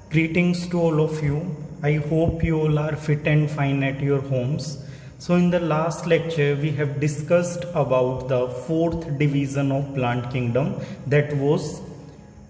Greetings to all of you. I hope you all are fit and fine at your homes. So in the last lecture we have discussed about the fourth division of plant kingdom, that was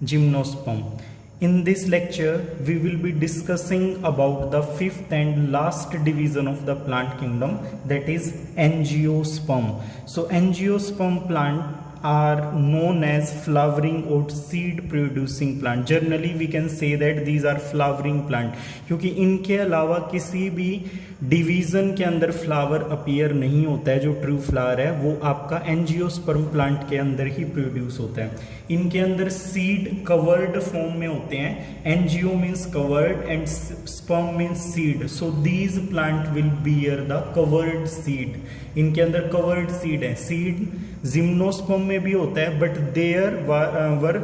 gymnosperm. In this lecture we will be discussing about the fifth and last division of the plant kingdom, that is angiosperm. So angiosperm plant are known as flowering or seed producing plant. Generally we can say that these are flowering plant, क्योंकि इनके अलावा किसी भी division के अंदर flower appear नहीं होता है। जो ट्रू फ्लावर है वो आपका एंजियोस्पर्म प्लांट के अंदर ही प्रोड्यूस होता है। इनके अंदर सीड कवर्ड फॉर्म में होते हैं। Angio means covered and sperm means seed. So these plant will bear the covered seed. इनके अंदर कवर्ड सीड है। सीड जिम्नोस्पर्म में भी होता है, but there were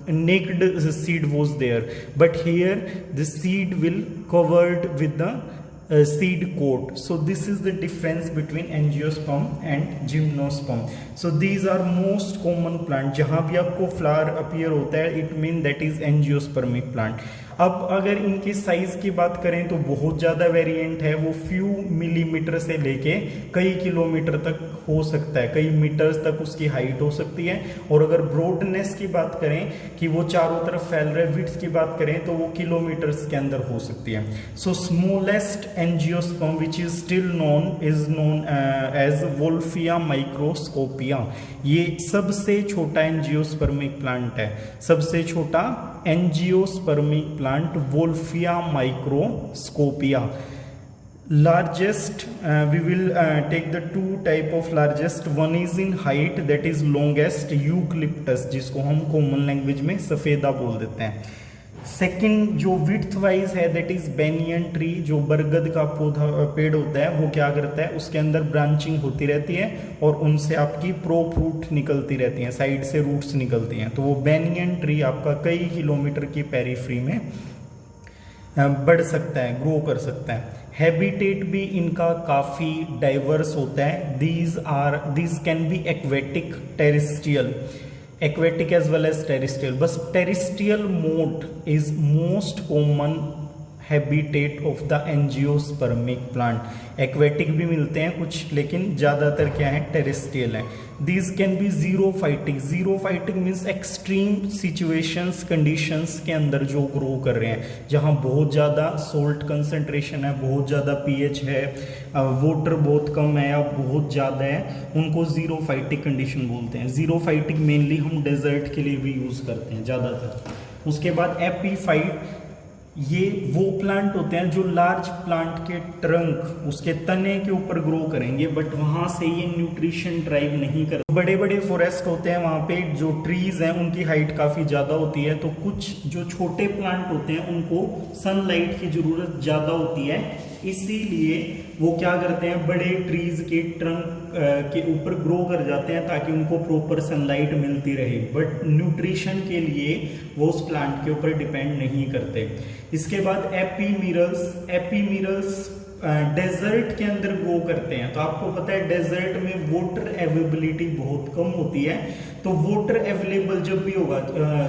naked seed was there, but here the seed will covered with the seed coat. So this is the difference between angiosperm and gymnosperm. So these are most common plant. जहाँ भी आपको flower appear होता है, it mean that is angiospermic plant. अब अगर इनकी size की बात करें तो बहुत ज़्यादा वेरिएंट है। वो फ्यू मिलीमीटर से लेके कई किलोमीटर तक हो सकता है, कई मीटर्स तक उसकी हाइट हो सकती है। और अगर ब्रॉडनेस की बात करें कि वो चारों तरफ फैल रहे, विड्थ की बात करें तो वो किलोमीटर्स के अंदर हो सकती है। So smallest angiosperm which is still known as Wolffia microscopica. ये सबसे छोटा एंजियोस्पर्मिक प्लांट है। सबसे छोटा angiospermic plant Wolffia microscopica. Largest, we will take the two type of largest. One is in height, that is longest, eucalyptus, जिसको हम common language में सफेदा बोल देते हैं। सेकंड जो विड्थ वाइज है, दैट इज बेनियन ट्री। जो बरगद का पौधा पेड़ होता है वो क्या करता है, उसके अंदर ब्रांचिंग होती रहती है और उनसे आपकी प्रो फ्रूट निकलती रहती हैं, साइड से रूट्स निकलती हैं। तो वो बेनियन ट्री आपका कई किलोमीटर की पेरीफ्री में बढ़ सकता है, ग्रो कर सकता है। हैबिटेट भी इनका काफ़ी डाइवर्स होता है। These can be aquatic, terrestrial, aquatic as well as terrestrial. बस terrestrial mode is most common habitat of the angiospermic plant. Aquatic भी मिलते हैं कुछ, लेकिन ज़्यादातर क्या है, टेरेस्ट्रियल है। These can be xerophytic. Xerophytic means extreme situations, conditions के अंदर जो ग्रो कर रहे हैं, जहाँ बहुत ज़्यादा सोल्ट कंसंट्रेशन है, बहुत ज़्यादा पीएच है, वाटर बहुत कम है या बहुत ज़्यादा है, उनको जीरोफाइटिक कंडीशन बोलते हैं। जीरोफाइटिक मेनली हम डेजर्ट के लिए भी यूज़ करते हैं ज़्यादातर। उसके बाद एपीफाइट, ये वो प्लांट होते हैं जो लार्ज प्लांट के ट्रंक, उसके तने के ऊपर ग्रो करेंगे, बट वहां से ये न्यूट्रिशन ड्राइव नहीं करते। बड़े बड़े फॉरेस्ट होते हैं, वहां पे जो ट्रीज हैं उनकी हाइट काफी ज्यादा होती है, तो कुछ जो छोटे प्लांट होते हैं उनको सनलाइट की जरूरत ज्यादा होती है, इसीलिए वो क्या करते हैं, बड़े ट्रीज के ट्रंक के ऊपर ग्रो कर जाते हैं ताकि उनको प्रॉपर सनलाइट मिलती रहे, बट न्यूट्रिशन के लिए वो उस प्लांट के ऊपर डिपेंड नहीं करते। इसके बाद एपीमिरल्स। एपीमिरल्स डेजर्ट के अंदर ग्रो करते हैं। तो आपको पता है डेजर्ट में वाटर अवेलेबिलिटी बहुत कम होती है, तो वाटर अवेलेबल जब भी होगा,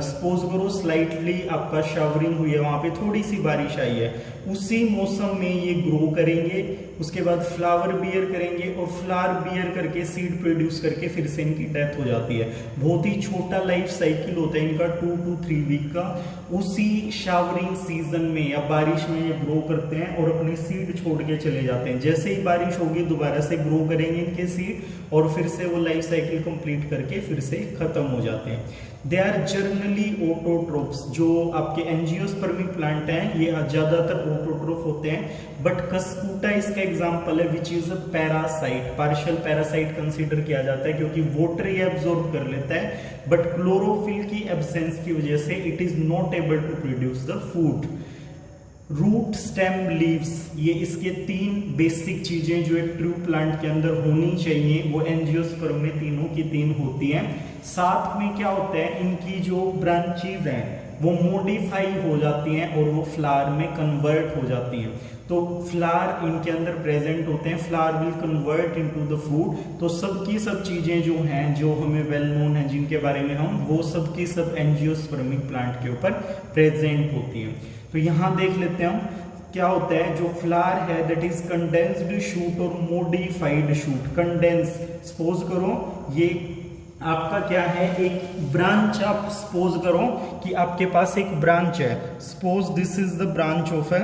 सपोज करो स्लाइटली आपका शावरिंग हुई है, वहां पे थोड़ी सी बारिश आई है, उसी मौसम में ये ग्रो करेंगे, उसके बाद फ्लावर बियर करेंगे और फ्लावर बियर करके सीड प्रोड्यूस करके फिर से इनकी डेथ हो जाती है। बहुत ही छोटा लाइफ साइकिल होता है इनका, 2 to 3 वीक का। उसी शावरिंग सीजन में या बारिश में ये ग्रो करते हैं और अपनी सीड छोड़ के चले जाते हैं। जैसे ही बारिश होगी दोबारा से ग्रो करेंगे इनके सीड और फिर से वो लाइफ साइकिल कंप्लीट करके फिर से खत्म हो जाते हैं। They are generally autotrophs. जो आपके एंजियोस्पर्मिक प्लांट हैं ये ज्यादातर ऑटोट्रोफ होते हैं, बट कस्कूटा इसका एग्जांपल है, which is a parasite. Partial parasite consider किया जाता है क्योंकि वाटर ये एब्जॉर्ब कर लेता है, बट क्लोरोफिल की एब्सेंस की वजह से it is not able to produce the food. Root, stem, leaves, ये इसके 3 बेसिक चीजें जो एक ट्रू प्लांट के अंदर होनी चाहिए, वो एंजियोस्पर्म में तीनों की 3 होती हैं। साथ में क्या होता है, इनकी जो ब्रांचेज हैं वो मॉडिफाई हो जाती हैं और वो फ्लावर में कन्वर्ट हो जाती हैं। तो फ्लावर इनके अंदर प्रेजेंट होते हैं, flower will convert into the food. तो सब की सब चीजें जो हैं, जो हमें वेल नोन है, जिनके बारे में हम, वो सब की सब एंजियोस्पर्मिक प्लांट के ऊपर प्रेजेंट होती हैं। तो यहाँ देख लेते हैं हम क्या होता है। जो फ्लावर है दैट इज कंडेंस्ड शूट और मॉडिफाइड शूट। कंडेंस, सपोज करो ये आपका क्या है, एक ब्रांच, आप सपोज करो कि आपके पास एक ब्रांच है, suppose this is the branch of A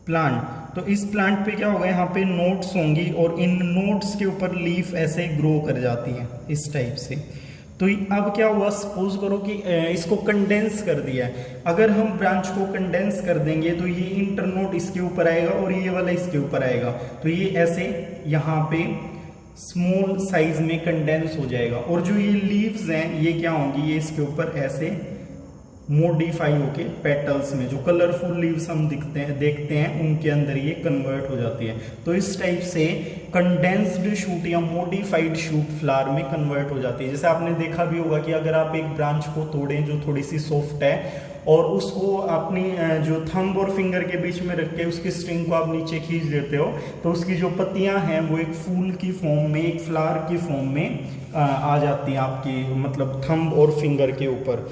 plant. तो इस प्लांट पे क्या होगा, यहाँ पे नोड्स होंगी और इन नोड्स के ऊपर लीफ ऐसे ग्रो कर जाती है इस टाइप से। तो अब क्या हुआ, सपोज करो कि इसको कंडेंस कर दिया है। अगर हम ब्रांच को कंडेंस कर देंगे तो ये इंटरनोड इसके ऊपर आएगा और ये वाला इसके ऊपर आएगा। तो ये ऐसे यहाँ पे स्मॉल साइज में कंडेंस हो जाएगा। और जो ये लीव्स हैं ये क्या होंगी, ये इसके ऊपर ऐसे मॉडिफाई होके पेटल्स में, जो कलरफुल लीव्स हम देखते हैं उनके अंदर ये कन्वर्ट हो जाती है। तो इस टाइप से कंडेंस्ड शूट या मॉडिफाइड शूट फ्लावर में कन्वर्ट हो जाती है। जैसे आपने देखा भी होगा कि अगर आप एक ब्रांच को तोड़ें जो थोड़ी सी सॉफ्ट है और उसको अपनी जो थंब और फिंगर के बीच में रख के उसकी स्ट्रिंग को आप नीचे खींच देते हो, तो उसकी जो पत्तियां हैं वो एक फूल की फॉर्म में, एक फ्लावर की फॉर्म में आ जाती हैं आपकी, मतलब थंब और फिंगर के ऊपर।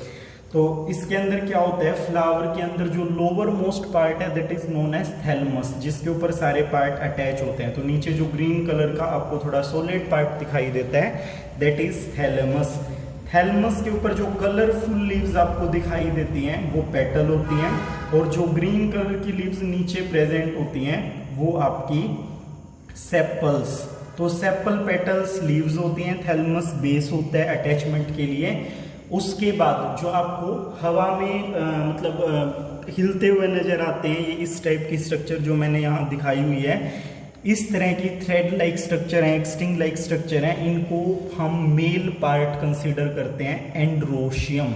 तो इसके अंदर क्या होता है, फ्लावर के अंदर जो लोअर मोस्ट पार्ट है that is known as thalamus, जिसके ऊपर सारे पार्ट अटैच होते हैं। तो नीचे जो ग्रीन कलर का आपको थोड़ा सॉलिड पार्ट दिखाई देता है दैट इज थैलमस। थैलमस के ऊपर जो कलरफुल लीव्स आपको दिखाई देती हैं वो पेटल होती हैं, और जो ग्रीन कलर की लीव्स नीचे प्रेजेंट होती हैं वो आपकी सेपल्स। तो सेपल पेटल्स लीव्स होती हैं, थैलमस बेस होता है अटैचमेंट के लिए। उसके बाद जो आपको हवा में हिलते हुए नजर आते हैं, ये इस टाइप की स्ट्रक्चर जो मैंने यहाँ दिखाई हुई है, इस तरह की थ्रेड लाइक स्ट्रक्चर है, स्टिंग लाइक स्ट्रक्चर है, इनको हम मेल पार्ट कंसीडर करते हैं, एंड्रोशियम।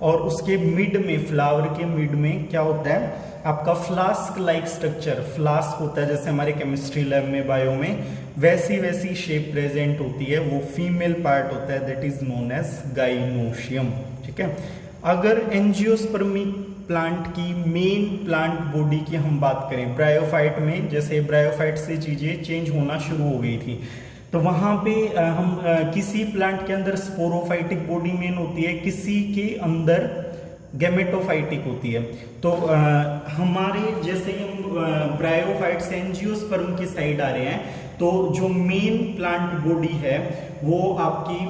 और उसके मिड में, फ्लावर के मिड में क्या होता है आपका फ्लास्क लाइक स्ट्रक्चर। फ्लास्क होता है जैसे हमारे केमिस्ट्री लैब में, बायो में, वैसी शेप प्रेजेंट होती है, वो फीमेल पार्ट होता है that is known as gynoecium. ठीक है। अगर एंजियोस्पर्मिक प्लांट की मेन प्लांट बॉडी की हम बात करें, ब्रायोफाइट में, जैसे ब्रायोफाइट से चीजें चेंज होना शुरू हो गई थी, तो वहां पे हम किसी प्लांट के अंदर स्पोरोफाइटिक बॉडी मेन होती है, किसी के अंदर गैमेटोफाइटिक होती है। तो हमारे जैसे हम ब्रायोफाइट से एंजियोस्पर्म की साइड आ रहे हैं, तो जो मेन प्लांट बॉडी है वो आपकी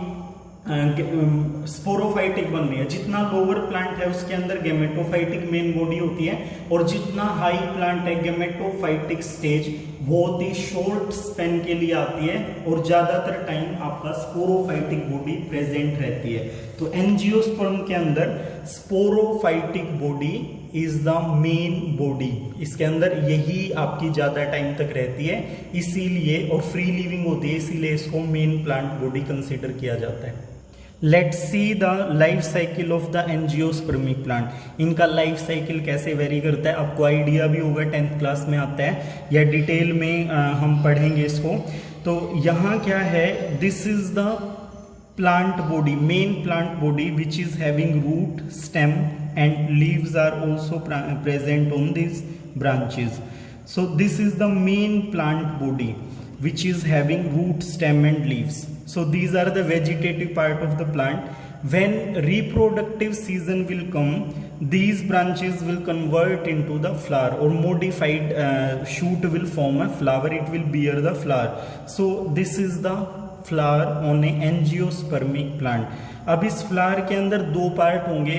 स्पोरोफाइटिक बन रही है। जितना लोअर प्लांट है उसके अंदर गैमेटोफाइटिक मेन बॉडी होती है, और जितना हाई प्लांट है गैमेटोफाइटिक स्टेज बहुत ही शॉर्ट स्पेन के लिए आती है, और ज्यादातर टाइम आपका स्पोरोफाइटिक बॉडी प्रेजेंट रहती है। तो एंजियोस्पर्म के अंदर sporophytic body is the main body, इसके अंदर यही आपकी ज्यादा टाइम तक रहती है, इसीलिए, और फ्री लिविंग होती है, इसीलिए इसको मेन प्लांट बॉडी कंसीडर किया जाता है। Let's see the life cycle of the angiospermic plant. इनका लाइफ साइकिल कैसे वेरी करता है, आपको आइडिया भी होगा, 10th क्लास में आता है या डिटेल में हम पढ़ेंगे इसको। तो यहाँ क्या है, this is the plant body, main plant body, which is having root, stem and leaves are also present on these branches. So this is the main plant body which is having root, stem and leaves. So these are the vegetative part of the plant. When reproductive season will come, these branches will convert into the flower, or modified shoot will form a flower, it will bear the flower. So this is the flower on a angiospermic plant. अब इस flower के अंदर दो part होंगे,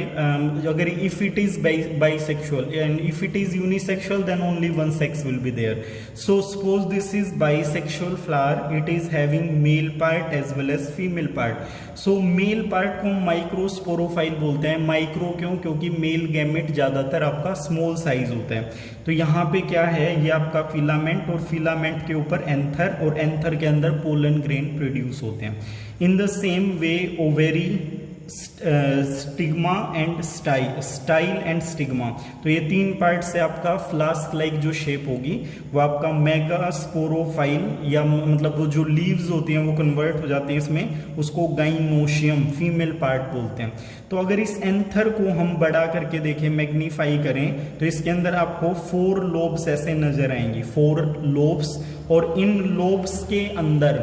अगर if it is bisexual and if it is unisexual then only one sex will be there. So suppose this is bisexual flower, it is having male part as well as female part. So male part को microsporophyll बोलते हैं। Micro क्यों, क्योंकि male gamete ज्यादातर आपका small size होता है। तो यहाँ पे क्या है, ये आपका फिलामेंट, और फिलामेंट के ऊपर एंथर, और एंथर के अंदर पोलन ग्रेन प्रोड्यूस होते हैं। In the same way ovary stigma and style and stigma. तो ये 3 पार्ट से आपका फ्लास्क लाइक जो शेप होगी वो आपका मेगास्पोरोफाइल, या मतलब वो जो लीव्स होती हैं वो कन्वर्ट हो जाती हैं इसमें, उसको गाइनोशियम फीमेल पार्ट बोलते हैं। तो अगर इस एंथर को हम बड़ा करके देखें, मैग्नीफाई करें, तो इसके अंदर आपको 4 लोब्स ऐसे नजर आएंगी, 4 लोब्स। और इन लोब्स के अंदर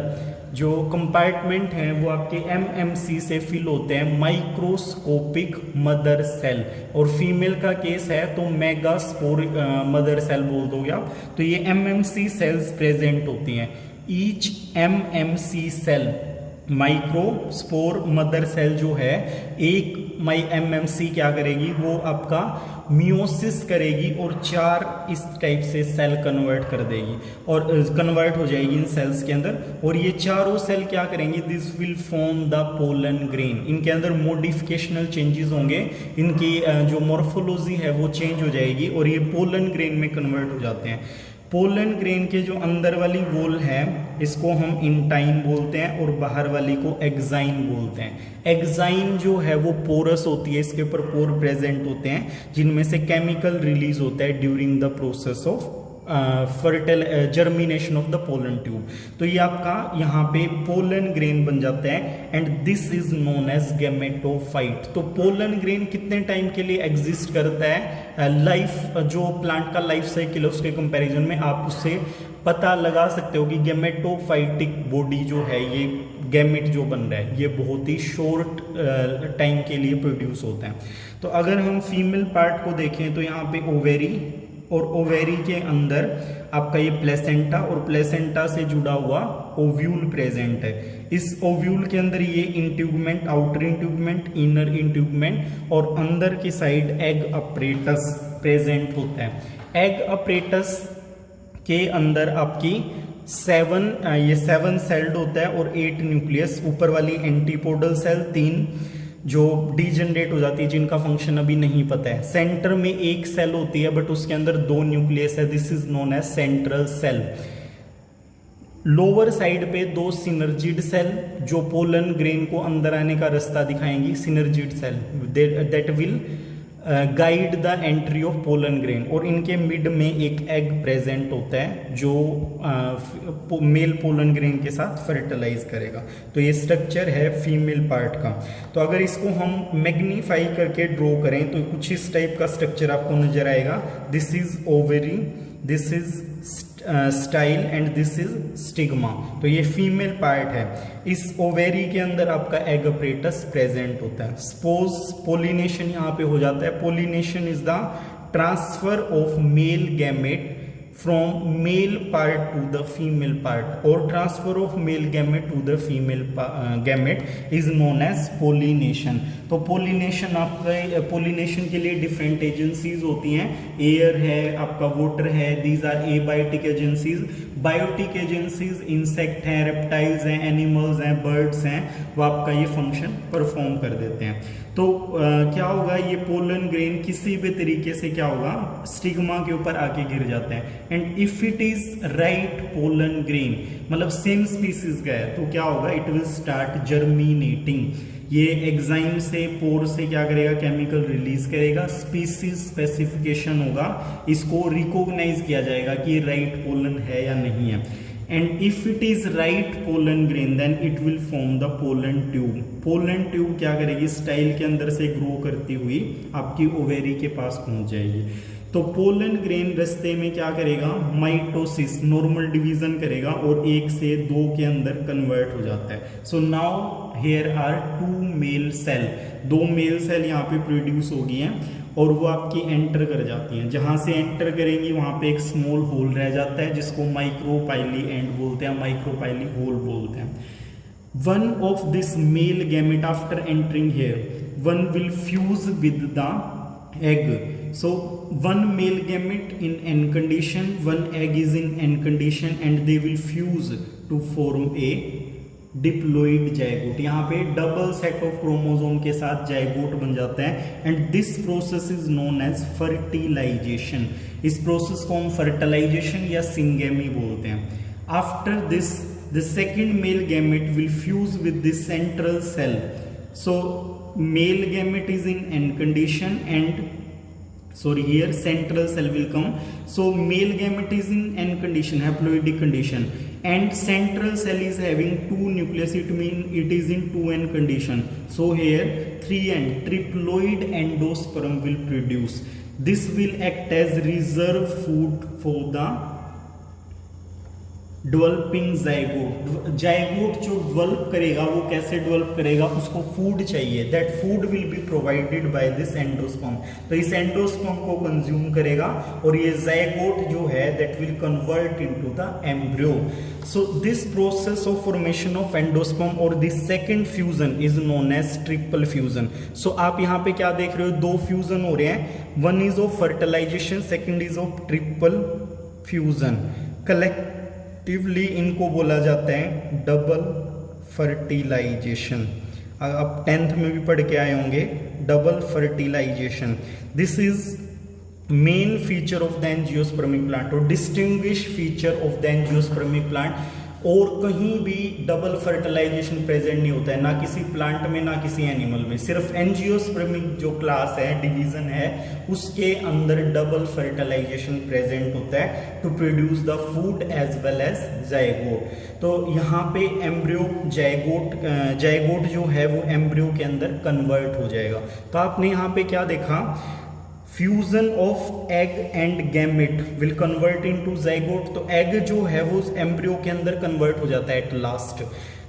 जो कंपार्टमेंट हैं वो आपके एमएमसी से फिल होते हैं, माइक्रोस्कोपिक मदर सेल। और फीमेल का केस है तो मेगास्पोर मदर सेल बोल दोगे आप। तो ये एमएमसी सेल्स प्रेजेंट होती हैं। Each MMC cell, microspore mother cell जो है, एक एमएमसी क्या करेगी, वो आपका मियोसिस करेगी और 4 इस टाइप से सेल कन्वर्ट कर देगी और कन्वर्ट हो जाएगी इन सेल्स के अंदर। और ये चारों सेल क्या करेंगी, this will form the pollen grain. इनके अंदर मॉडिफिकेशनल चेंजेस होंगे, इनकी जो मॉर्फोलॉजी है वो चेंज हो जाएगी और ये पोलन ग्रेन में कन्वर्ट हो जाते हैं। पोलन ग्रेन के जो अंदर वाली वॉल है इसको हम इंटाइन बोलते हैं और बाहर वाली को एग्जाइन बोलते हैं। एग्जाइन जो है वो पोरस होती है, इसके ऊपर पोर प्रेजेंट होते हैं जिनमें से केमिकल रिलीज होता है during the process of fertile germination of the pollen tube. तो ये आपका यहाँ पे पोलन ग्रेन बन जाता है and this is known as gametophyte. तो पोलन ग्रेन कितने टाइम के लिए एग्जिस्ट करता है, लाइफ जो प्लांट का लाइफ साइकिल है उसके कंपैरिजन में आप उससे पता लगा सकते हो कि गैमेटोफाइटिक बॉडी जो है, ये गैमेट जो बन रहा है ये बहुत ही शॉर्ट टाइम के लिए प्रोड्यूस होता है। तो अगर हम फीमेल पार्ट को देखें तो यहाँ पे ओवेरी, और ओवेरी के अंदर आपका ये प्लेसेंटा और प्लेसेंटा से जुड़ा हुआ ओव्यूल प्रेजेंट है। इस ओव्यूल के अंदर ये इंट्यूबमेंट, आउटर इंट्यूबमेंट, इनर इंट्यूबमेंट और अंदर की साइड एग अपरेटस प्रेजेंट होता है। एग अपरेटस के अंदर आपकी 7 सेल्ड होता है और 8 न्यूक्लियस। ऊपर वाली एंटीपोडल सेल 3 जो डीजनरेट हो जाती है, जिनका फंक्शन अभी नहीं पता है। सेंटर में एक सेल होती है बट उसके अंदर 2 न्यूक्लियस है, this is known as central cell. Lower side पे 2 सिनर्जिड सेल जो पोलन ग्रेन को अंदर आने का रास्ता दिखाएंगी, synergid cell that will guide the entry of pollen grain. और इनके मिड में एक एग प्रेजेंट होता है जो मेल पोलन ग्रेन के साथ फर्टिलाइज करेगा। तो ये स्ट्रक्चर है फीमेल पार्ट का। तो अगर इसको हम मैग्नीफाई करके ड्रॉ करें तो कुछ इस टाइप का स्ट्रक्चर आपको नजर आएगा। This is ovary, this is style and this is stigma. तो ये फीमेल पार्ट है। इस ओवेरी के अंदर आपका एग अपरेटस प्रेजेंट होता है। सपोज पोलिनेशन यहाँ पे हो जाता है। Pollination is the transfer of male gamete from male part to the female part or transfer of male gamete to the female gamete is known as pollination। तो pollination आपका pollination के लिए different agencies होती हैं, air है, आपका water है, these are abiotic agencies। Biotic agencies insect हैं, रेप्टाइल्स हैं, एनिमल्स हैं, बर्ड्स हैं, वो आपका ये फंक्शन परफॉर्म कर देते हैं। तो क्या होगा, ये पोलन ग्रेन किसी भी तरीके से क्या होगा, स्टिग्मा के ऊपर आके गिर जाते हैं। And if it is right pollen grain, मतलब सेम स्पीसीज का है, तो क्या होगा, इट विल स्टार्ट जर्मिनेटिंग। ये एग्जाइम से, पोर से क्या करेगा, केमिकल रिलीज करेगा, स्पीसीज स्पेसिफिकेशन होगा, इसको रिकॉग्नाइज किया जाएगा कि राइट पोलन है या नहीं है। And if it is right pollen grain then it will form the pollen tube. Pollen tube क्या करेगी, स्टाइल के अंदर से ग्रो करती हुई आपकी ओवेरी के पास पहुंच जाएगी। तो पोलन ग्रेन रास्ते में क्या करेगा, माइटोसिस, नॉर्मल डिवीजन करेगा और 1 से 2 के अंदर कन्वर्ट हो जाता है। So now here are 2 male cell, 2 male cell यहाँ पे प्रोड्यूस हो गई हैं और वो आपकी एंटर कर जाती हैं। जहां से एंटर करेंगी वहां पे एक स्मॉल होल रह जाता है जिसको माइक्रोपाइली एंड बोलते हैं, माइक्रोपाइली होल बोलते हैं। One of this male gamete after entering here, one will fuse with the egg. So one male gamete in N condition, one egg is in N condition and they will fuse to form a diploid zygote. यहाँ पे double set of chromosome के साथ zygote बन जाता है and this process is known as fertilisation. इस process को हम फर्टिलाइजेशन या सिंगेमी बोलते हैं। After this the second male gamete will fuse with this central cell. So male gamete is in end condition and sorry, here central cell will come. So male gamete is in end condition, haploidic condition, and central cell is having 2 nucleus, it means it is in 2n condition. So here 3n, triploid endosperm will produce. This will act as reserve food for the developing zygote जो develop करेगा वो कैसे develop करेगा, उसको food चाहिए, that food will be provided by this endosperm. तो इस endosperm को कंज्यूम करेगा और ये जाइगोट जो है that will convert into the embryo. So this process of formation of endosperm और this second fusion is known as triple fusion. So आप यहाँ पे क्या देख रहे हो, 2 फ्यूजन हो रहे हैं, one is of fertilisation, second is of triple fusion. इनको बोला जाता है डबल फर्टिलाइजेशन। आप 10th में भी पढ़ के आए होंगे double fertilization. This is main feature of the angiospermic plant और distinguish feature of the angiospermic plant. और कहीं भी डबल फर्टिलाइजेशन प्रेजेंट नहीं होता है, ना किसी प्लांट में ना किसी एनिमल में। सिर्फ एंजियोस्पर्मिक जो क्लास है, डिवीजन है, उसके अंदर डबल फर्टिलाइजेशन प्रेजेंट होता है to produce the food as well as zygote. तो यहाँ पे एम्ब्रियो जाइगोट जो है वो एम्ब्रियो के अंदर कन्वर्ट हो जाएगा। तो आपने यहाँ पे क्या देखा, fusion of egg and gamete will convert into zygote. तो एग जो है वो एम्ब्रियो के अंदर कन्वर्ट हो जाता है एट लास्ट।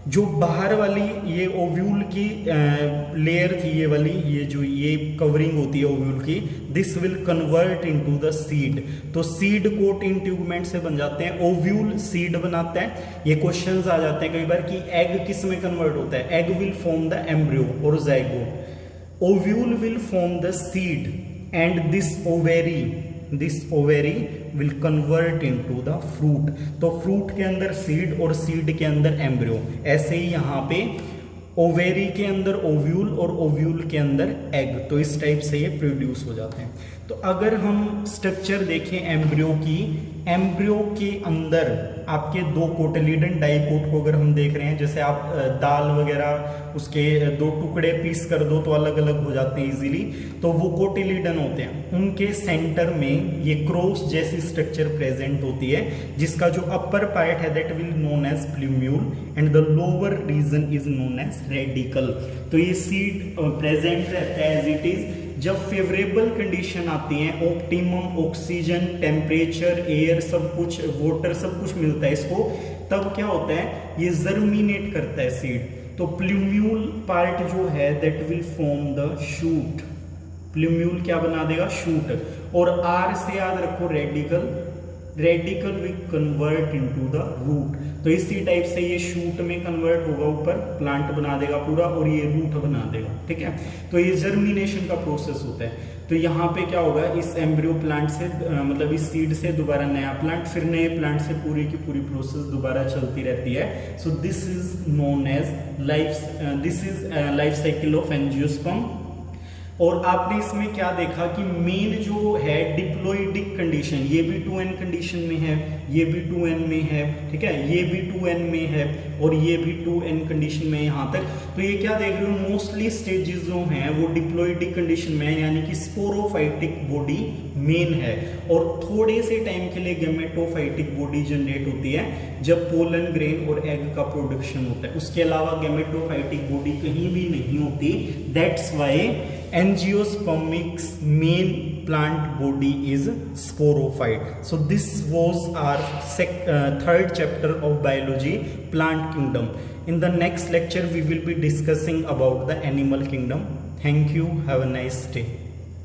जो बाहर वाली ये ओव्यूल की लेयर थी, ये वाली ये कवरिंग होती है ओव्यूल की, this will convert into the seed. तो सीड कोट इन ट्यूबमेंट से बन जाते हैं, ओव्यूल सीड बनाता है। ये क्वेश्चंस आ जाते हैं कई बार कि एग किस में कन्वर्ट होता है, egg will form the embryo और zygote, ovule will form the seed and this ovary will convert into the fruit। तो फ्रूट के अंदर सीड और सीड के अंदर एम्ब्रियो। ऐसे ही यहाँ पे ओवेरी के अंदर ओव्यूल और ओव्यूल के अंदर एग। तो इस टाइप से ये प्रोड्यूस हो जाते हैं। तो अगर हम स्ट्रक्चर देखें एम्ब्रियो की, एम्ब्रियो के अंदर आपके 2 कोटिलीडन डाइकोट को अगर हम देख रहे हैं, जैसे आप दाल वगैरह उसके 2 टुकड़े पीस कर दो तो अलग अलग हो जाते हैं इजीली, तो वो कोटिलीडन होते हैं। उनके सेंटर में ये क्रॉस जैसी स्ट्रक्चर प्रेजेंट होती है, जिसका जो अपर पार्ट है that will known as plumule and the lower region is known as radicle. तो ये सीड प्रेजेंट रहता है एज इट इज। जब फेवरेबल कंडीशन आती है, ऑप्टिमम ऑक्सीजन, टेम्परेचर, एयर, सब कुछ, वाटर, सब कुछ मिलता है इसको, तब क्या होता है, ये जर्मिनेट करता है सीड। तो प्लूम्यूल पार्ट जो है that will form the shoot. Plumule क्या बना देगा, शूट। और आर से याद रखो radicle, radicle will convert into the root. तो इसी टाइप से ये शूट में कन्वर्ट होगा, ऊपर प्लांट बना देगा पूरा और ये रूट बना देगा। ठीक है, तो ये जर्मिनेशन का प्रोसेस होता है। तो यहाँ पे क्या होगा, इस एम्ब्रियो प्लांट से मतलब इस सीड से दोबारा नया प्लांट, फिर नए प्लांट से पूरी की पूरी प्रोसेस दोबारा चलती रहती है। So this is known as life cycle of angiosperm. और आपने इसमें क्या देखा कि मेन जो है डिप्लोइडिक कंडीशन, ये भी 2n कंडीशन में है, ये भी 2n में है, ठीक है, ये भी 2n में है और ये भी 2n कंडीशन में है यहाँ तक। तो ये क्या देख रहे हो, मोस्टली स्टेजेस जो हैं वो डिप्लोइडिक कंडीशन में है, यानी कि स्पोरोफाइटिक बॉडी मेन है। और थोड़े से टाइम के लिए गैमेटोफाइटिक बॉडी जनरेट होती है जब पोलन ग्रेन और एग का प्रोडक्शन होता है। उसके अलावा गैमेटोफाइटिक बॉडी कहीं भी नहीं होती। That's why Angiospermic's main plant body is sporophyte. So this was our third chapter of biology, plant kingdom. In the next lecture we will be discussing about the animal kingdom. Thank you. Have a nice day.